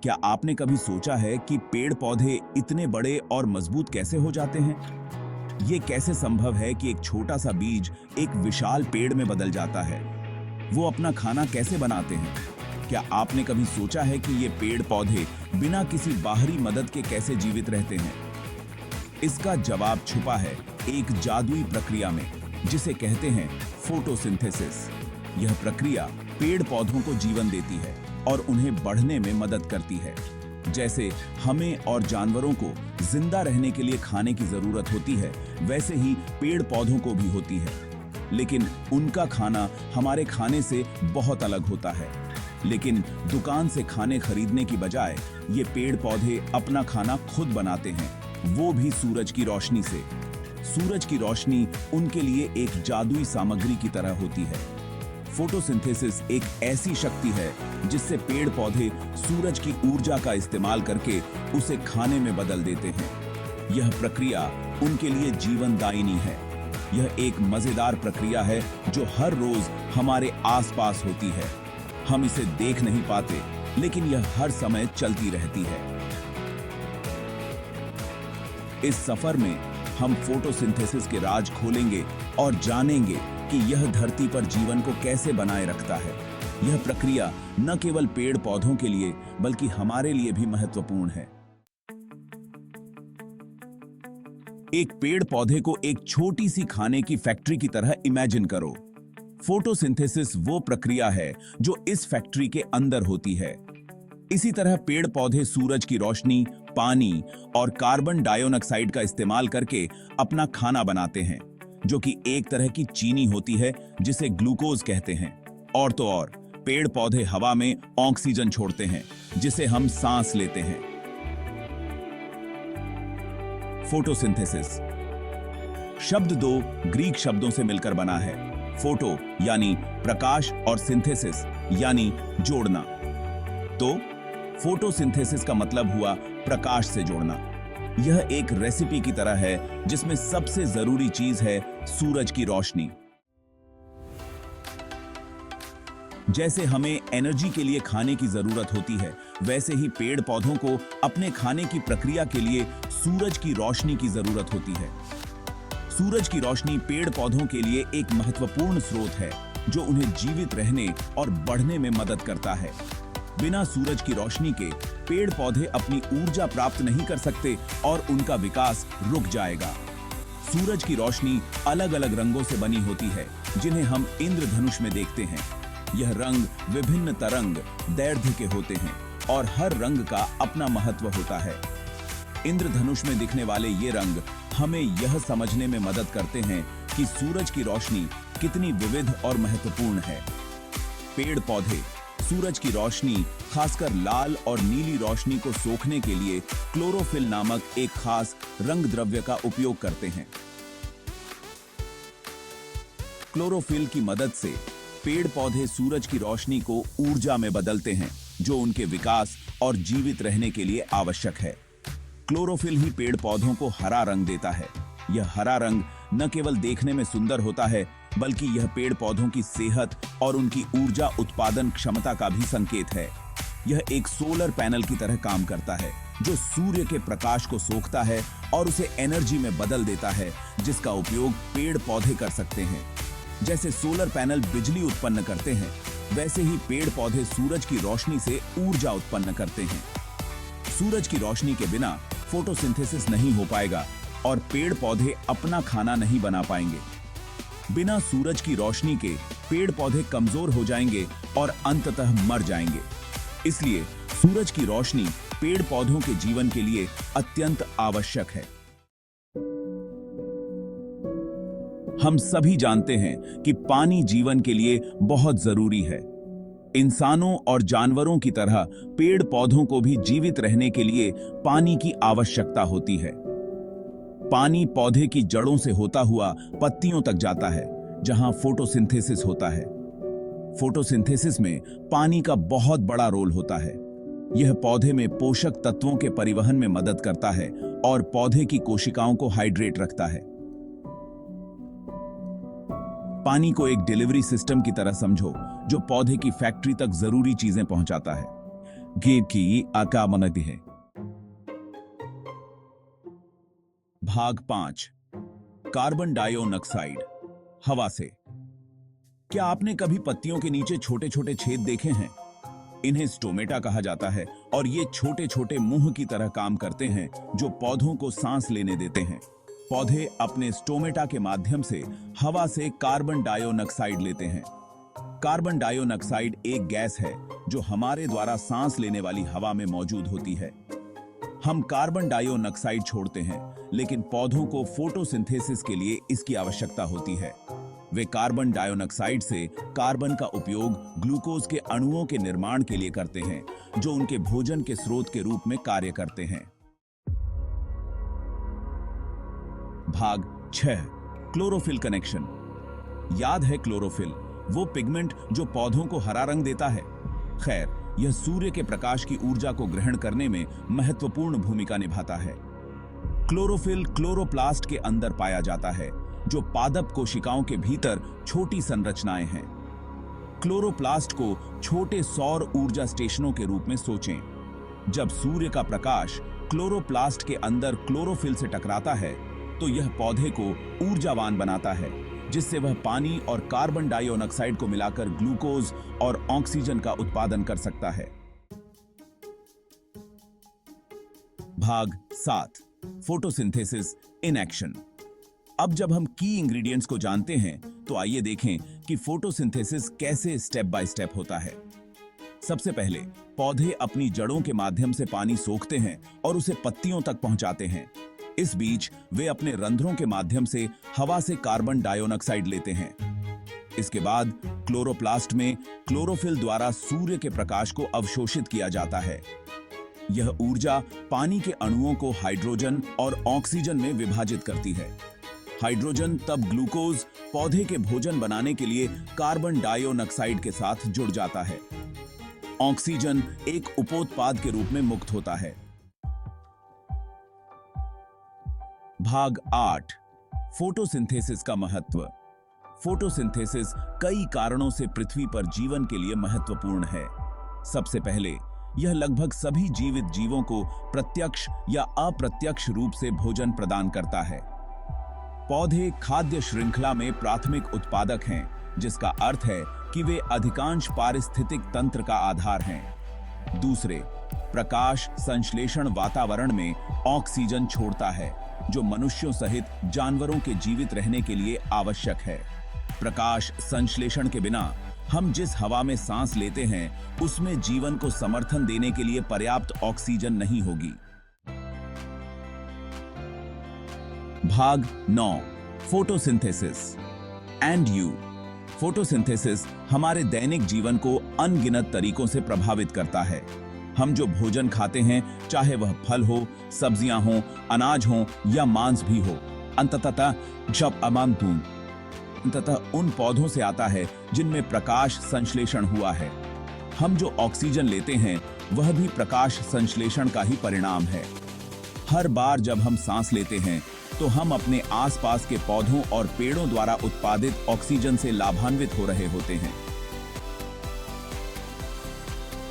क्या आपने कभी सोचा है कि पेड़ पौधे इतने बड़े और मजबूत कैसे हो जाते हैं? ये कैसे संभव है कि एक छोटा सा बीज एक विशाल पेड़ में बदल जाता है? वो अपना खाना कैसे बनाते हैं? क्या आपने कभी सोचा है कि ये पेड़ पौधे बिना किसी बाहरी मदद के कैसे जीवित रहते हैं? इसका जवाब छुपा है एक जादुई प्रक्रिया में, जिसे कहते हैं फोटोसिंथेसिस। यह प्रक्रिया पेड़ पौधों को जीवन देती है और उन्हें बढ़ने में मदद करती है। जैसे हमें और जानवरों को जिंदा रहने के लिए खाने की जरूरत होती है, वैसे ही पेड़ पौधों को भी होती है। लेकिन उनका खाना हमारे खाने से बहुत अलग होता है। लेकिन दुकान से खाने खरीदने की बजाय ये पेड़ पौधे अपना खाना खुद बनाते हैं, वो भी सूरज की रोशनी से। सूरज की रोशनी उनके लिए एक जादुई सामग्री की तरह होती है। फोटोसिंथेसिस एक ऐसी शक्ति है जिससे पेड़ पौधे सूरज की ऊर्जा का इस्तेमाल करके उसे खाने में बदल देते हैं। यह प्रक्रिया उनके लिए जीवनदायिनी है। यह एक मजेदार प्रक्रिया है जो हर रोज हमारे आसपास होती है। हम इसे देख नहीं पाते, लेकिन यह हर समय चलती रहती है। इस सफर में हम फोटोसिंथेसिस के राज खोलेंगे और जानेंगे कि यह धरती पर जीवन को कैसे बनाए रखता है। यह प्रक्रिया न केवल पेड़ पौधों के लिए बल्कि हमारे लिए भी महत्वपूर्ण है। एक पेड़ पौधे को एक छोटी सी खाने की फैक्ट्री की तरह इमेजिन करो। फोटोसिंथेसिस वो प्रक्रिया है जो इस फैक्ट्री के अंदर होती है। इसी तरह पेड़ पौधे सूरज की रोशनी, पानी और कार्बन डाइऑक्साइड का इस्तेमाल करके अपना खाना बनाते हैं, जो कि एक तरह की चीनी होती है जिसे ग्लूकोज कहते हैं। और तो और पेड़ पौधे हवा में ऑक्सीजन छोड़ते हैं, जिसे हम सांस लेते हैं। फोटोसिंथेसिस शब्द दो ग्रीक शब्दों से मिलकर बना है। फोटो यानी प्रकाश और सिंथेसिस यानी जोड़ना। तो फोटोसिंथेसिस का मतलब हुआ प्रकाश से जोड़ना। यह एक रेसिपी की तरह है जिसमें सबसे जरूरी चीज है सूरज की रोशनी। जैसे हमें एनर्जी के लिए खाने की जरूरत होती है, वैसे ही पेड़ पौधों को अपने खाने की प्रक्रिया के लिए सूरज की रोशनी की जरूरत होती है। सूरज की रोशनी पेड़ पौधों के लिए एक महत्वपूर्ण स्रोत है जो उन्हें जीवित रहने और बढ़ने में मदद करता है। बिना सूरज की रोशनी के पेड़ पौधे अपनी ऊर्जा प्राप्त नहीं कर सकते और उनका विकास रुक जाएगा। सूरज की रोशनी अलग अलग रंगों से बनी होती है, जिन्हें हम इंद्रधनुष में देखते हैं। यह रंग विभिन्न तरंग दैर्ध्य के होते हैं और हर रंग का अपना महत्व होता है। इंद्रधनुष में दिखने वाले ये रंग हमें यह समझने में मदद करते हैं कि सूरज की रोशनी कितनी विविध और महत्वपूर्ण है। पेड़ पौधे सूरज की रोशनी, खासकर लाल और नीली रोशनी को सोखने के लिए क्लोरोफिल नामक एक खास रंग द्रव्य का उपयोग करते हैं। क्लोरोफिल की मदद से पेड़ पौधे सूरज की रोशनी को ऊर्जा में बदलते हैं, जो उनके विकास और जीवित रहने के लिए आवश्यक है। क्लोरोफिल ही पेड़ पौधों को हरा रंग देता है। यह हरा रंग न केवल देखने में सुंदर होता है, बल्कि यह पेड़ पौधों की सेहत और उनकी ऊर्जा उत्पादन क्षमता का भी संकेत है। यह एक सोलर पैनल की तरह काम करता है, जो सूर्य के प्रकाश को सोखता है और उसे एनर्जी में बदल देता है, जिसका उपयोग पेड़ पौधे कर सकते हैं। जैसे सोलर पैनल बिजली उत्पन्न करते हैं, वैसे ही पेड़ पौधे सूरज की रोशनी से ऊर्जा उत्पन्न करते हैं। सूरज की रोशनी के बिना फोटोसिंथेसिस नहीं हो पाएगा और पेड़ पौधे अपना खाना नहीं बना पाएंगे। बिना सूरज की रोशनी के पेड़ पौधे कमजोर हो जाएंगे और अंततः मर जाएंगे। इसलिए सूरज की रोशनी पेड़ पौधों के जीवन के लिए अत्यंत आवश्यक है। हम सभी जानते हैं कि पानी जीवन के लिए बहुत जरूरी है। इंसानों और जानवरों की तरह पेड़ पौधों को भी जीवित रहने के लिए पानी की आवश्यकता होती है। पानी पौधे की जड़ों से होता हुआ पत्तियों तक जाता है, जहां फोटोसिंथेसिस होता है। फोटोसिंथेसिस में पानी का बहुत बड़ा रोल होता है। यह पौधे में पोषक तत्वों के परिवहन में मदद करता है और पौधे की कोशिकाओं को हाइड्रेट रखता है। पानी को एक डिलीवरी सिस्टम की तरह समझो, जो पौधे की फैक्ट्री तक जरूरी चीजें पहुंचाता है। की आकामनति है। भाग 5 कार्बन डाइऑक्साइड हवा से। क्या आपने कभी पत्तियों के नीचे छोटे छोटे छेद देखे हैं? इन्हें स्टोमेटा कहा जाता है और ये छोटे छोटे मुंह की तरह काम करते हैं जो पौधों को सांस लेने देते हैं। पौधे अपने स्टोमेटा के माध्यम से हवा से कार्बन डाइऑक्साइड लेते हैं। कार्बन डाइऑक्साइड एक गैस है जो हमारे द्वारा सांस लेने वाली हवा में मौजूद होती है। हम कार्बन डाइऑक्साइड छोड़ते हैं, लेकिन पौधों को फोटोसिंथेसिस के लिए इसकी आवश्यकता होती है। वे कार्बन डाइऑक्साइड से कार्बन का उपयोग ग्लूकोज के अणुओं के निर्माण के लिए करते हैं, जो उनके भोजन के स्रोत के रूप में कार्य करते हैं। भाग 6 क्लोरोफिल कनेक्शन। याद है क्लोरोफिल, वो पिगमेंट जो पौधों को हरा रंग देता है। खैर, यह सूर्य के प्रकाश की ऊर्जा को ग्रहण करने में महत्वपूर्ण भूमिका निभाता है। क्लोरोफिल क्लोरोप्लास्ट के अंदर पाया जाता है, जो पादप कोशिकाओं के भीतर छोटी संरचनाएं हैं। क्लोरोप्लास्ट को छोटे सौर ऊर्जा स्टेशनों के रूप में सोचें। जब सूर्य का प्रकाश क्लोरोप्लास्ट के अंदर क्लोरोफिल से टकराता है, तो यह पौधे को ऊर्जावान बनाता है, जिससे वह पानी और कार्बन डाइऑक्साइड को मिलाकर ग्लूकोज और ऑक्सीजन का उत्पादन कर सकता है। भाग 7 फोटोसिंथेसिस इन एक्शन। अब जब हम की इंग्रेडिएंट्स को जानते हैं, तो आइए देखें कि फोटोसिंथेसिस कैसे स्टेप बाय स्टेप होता है। सबसे पहले पौधे अपनी जड़ों के माध्यम से पानी सोखते हैं और उसे पत्तियों तक पहुंचाते हैं। इस बीच वे अपने रंध्रों के माध्यम से हवा से कार्बन डाइऑक्साइड लेते हैं। इसके बाद क्लोरोप्लास्ट में क्लोरोफिल द्वारा सूर्य के प्रकाश को अवशोषित किया जाता है। यह ऊर्जा पानी के अणुओं को हाइड्रोजन और ऑक्सीजन में विभाजित करती है। हाइड्रोजन तब ग्लूकोज पौधे के भोजन बनाने के लिए कार्बन डाइऑक्साइड के साथ जुड़ जाता है। ऑक्सीजन एक उपोत्पाद के रूप में मुक्त होता है। भाग 8 फोटोसिंथेसिस का महत्व। फोटोसिंथेसिस कई कारणों से पृथ्वी पर जीवन के लिए महत्वपूर्ण है। सबसे पहले, यह लगभग सभी जीवित जीवों को प्रत्यक्ष या अप्रत्यक्ष रूप से भोजन प्रदान करता है। पौधे खाद्य श्रृंखला में प्राथमिक उत्पादक हैं, जिसका अर्थ है कि वे अधिकांश पारिस्थितिक तंत्र का आधार हैं। दूसरे, प्रकाश संश्लेषण वातावरण में ऑक्सीजन छोड़ता है, जो मनुष्यों सहित जानवरों के जीवित रहने के लिए आवश्यक है। प्रकाश संश्लेषण के बिना हम जिस हवा में सांस लेते हैं, उसमें जीवन को समर्थन देने के लिए पर्याप्त ऑक्सीजन नहीं होगी। भाग 9 फोटोसिंथेसिस एंड यू। फोटोसिंथेसिस हमारे दैनिक जीवन को अनगिनत तरीकों से प्रभावित करता है। हम जो भोजन खाते हैं, चाहे वह फल हो, सब्जियां हो, अनाज हो या मांस भी हो, अंततः उन पौधों से आता है जिनमें प्रकाश संश्लेषण हुआ है। हम जो ऑक्सीजन लेते हैं, वह भी प्रकाश संश्लेषण का ही परिणाम है। हर बार जब हम सांस लेते हैं, तो हम अपने आसपास के पौधों और पेड़ों द्वारा उत्पादित ऑक्सीजन से लाभान्वित हो रहे होते हैं।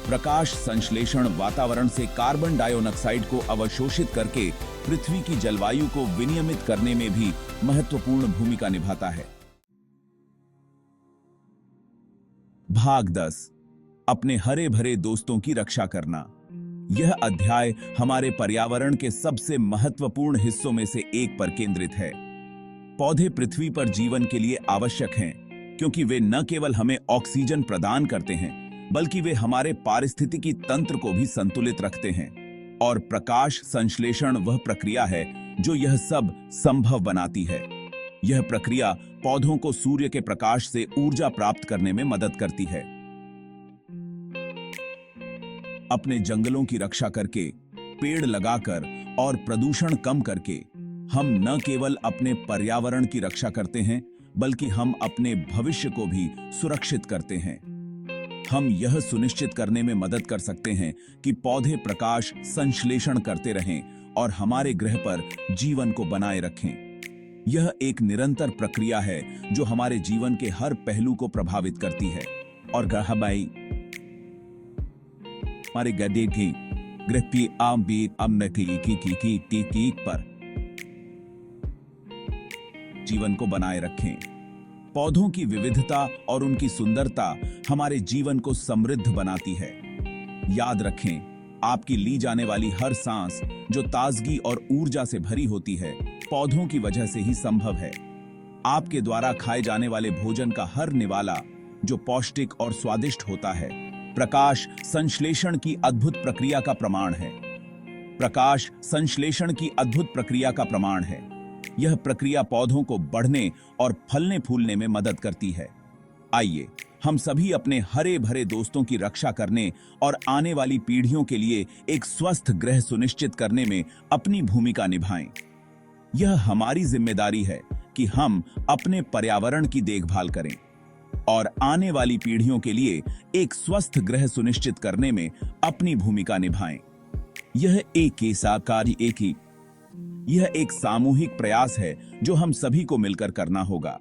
प्रकाश संश्लेषण वातावरण से कार्बन डाइऑक्साइड को अवशोषित करके पृथ्वी की जलवायु को विनियमित करने में भी महत्वपूर्ण भूमिका निभाता है। भाग 10 अपने हरे भरे दोस्तों की रक्षा करना। यह अध्याय हमारे पर्यावरण के सबसे महत्वपूर्ण हिस्सों में से एक पर केंद्रित है। पौधे पृथ्वी पर जीवन के लिए आवश्यक हैं, क्योंकि वे न केवल हमें ऑक्सीजन प्रदान करते हैं, बल्कि वे हमारे पारिस्थितिकी तंत्र को भी संतुलित रखते हैं। और प्रकाश संश्लेषण वह प्रक्रिया है जो यह सब संभव बनाती है। यह प्रक्रिया पौधों को सूर्य के प्रकाश से ऊर्जा प्राप्त करने में मदद करती है। अपने जंगलों की रक्षा करके, पेड़ लगाकर और प्रदूषण कम करके हम न केवल अपने पर्यावरण की रक्षा करते हैं, बल्कि हम अपने भविष्य को भी सुरक्षित करते हैं। हम यह सुनिश्चित करने में मदद कर सकते हैं कि पौधे प्रकाश संश्लेषण करते रहें और हमारे ग्रह पर जीवन को बनाए रखें। यह एक निरंतर प्रक्रिया है जो हमारे जीवन के हर पहलू को प्रभावित करती है। और हमारे गड्ढे की ग्रिपी आम भी अम्न की पर जीवन को बनाए रखें। पौधों की विविधता और उनकी सुंदरता हमारे जीवन को समृद्ध बनाती है। याद रखें, आपकी ली जाने वाली हर सांस जो ताजगी और ऊर्जा से भरी होती है, पौधों की वजह से ही संभव है। आपके द्वारा खाए जाने वाले भोजन का हर निवाला जो पौष्टिक और स्वादिष्ट होता है, प्रकाश संश्लेषण की अद्भुत प्रक्रिया का प्रमाण है। प्रकाश संश्लेषण की अद्भुत प्रक्रिया का प्रमाण है। यह प्रक्रिया पौधों को बढ़ने और फलने फूलने में मदद करती है। आइए हम सभी अपने हरे भरे दोस्तों की रक्षा करने और आने वाली पीढ़ियों के लिए एक स्वस्थ ग्रह सुनिश्चित करने में अपनी भूमिका निभाएं। यह हमारी जिम्मेदारी है कि हम अपने पर्यावरण की देखभाल करें और आने वाली पीढ़ियों के लिए एक स्वस्थ ग्रह सुनिश्चित करने में अपनी भूमिका निभाएं। यह एक सामूहिक प्रयास है जो हम सभी को मिलकर करना होगा।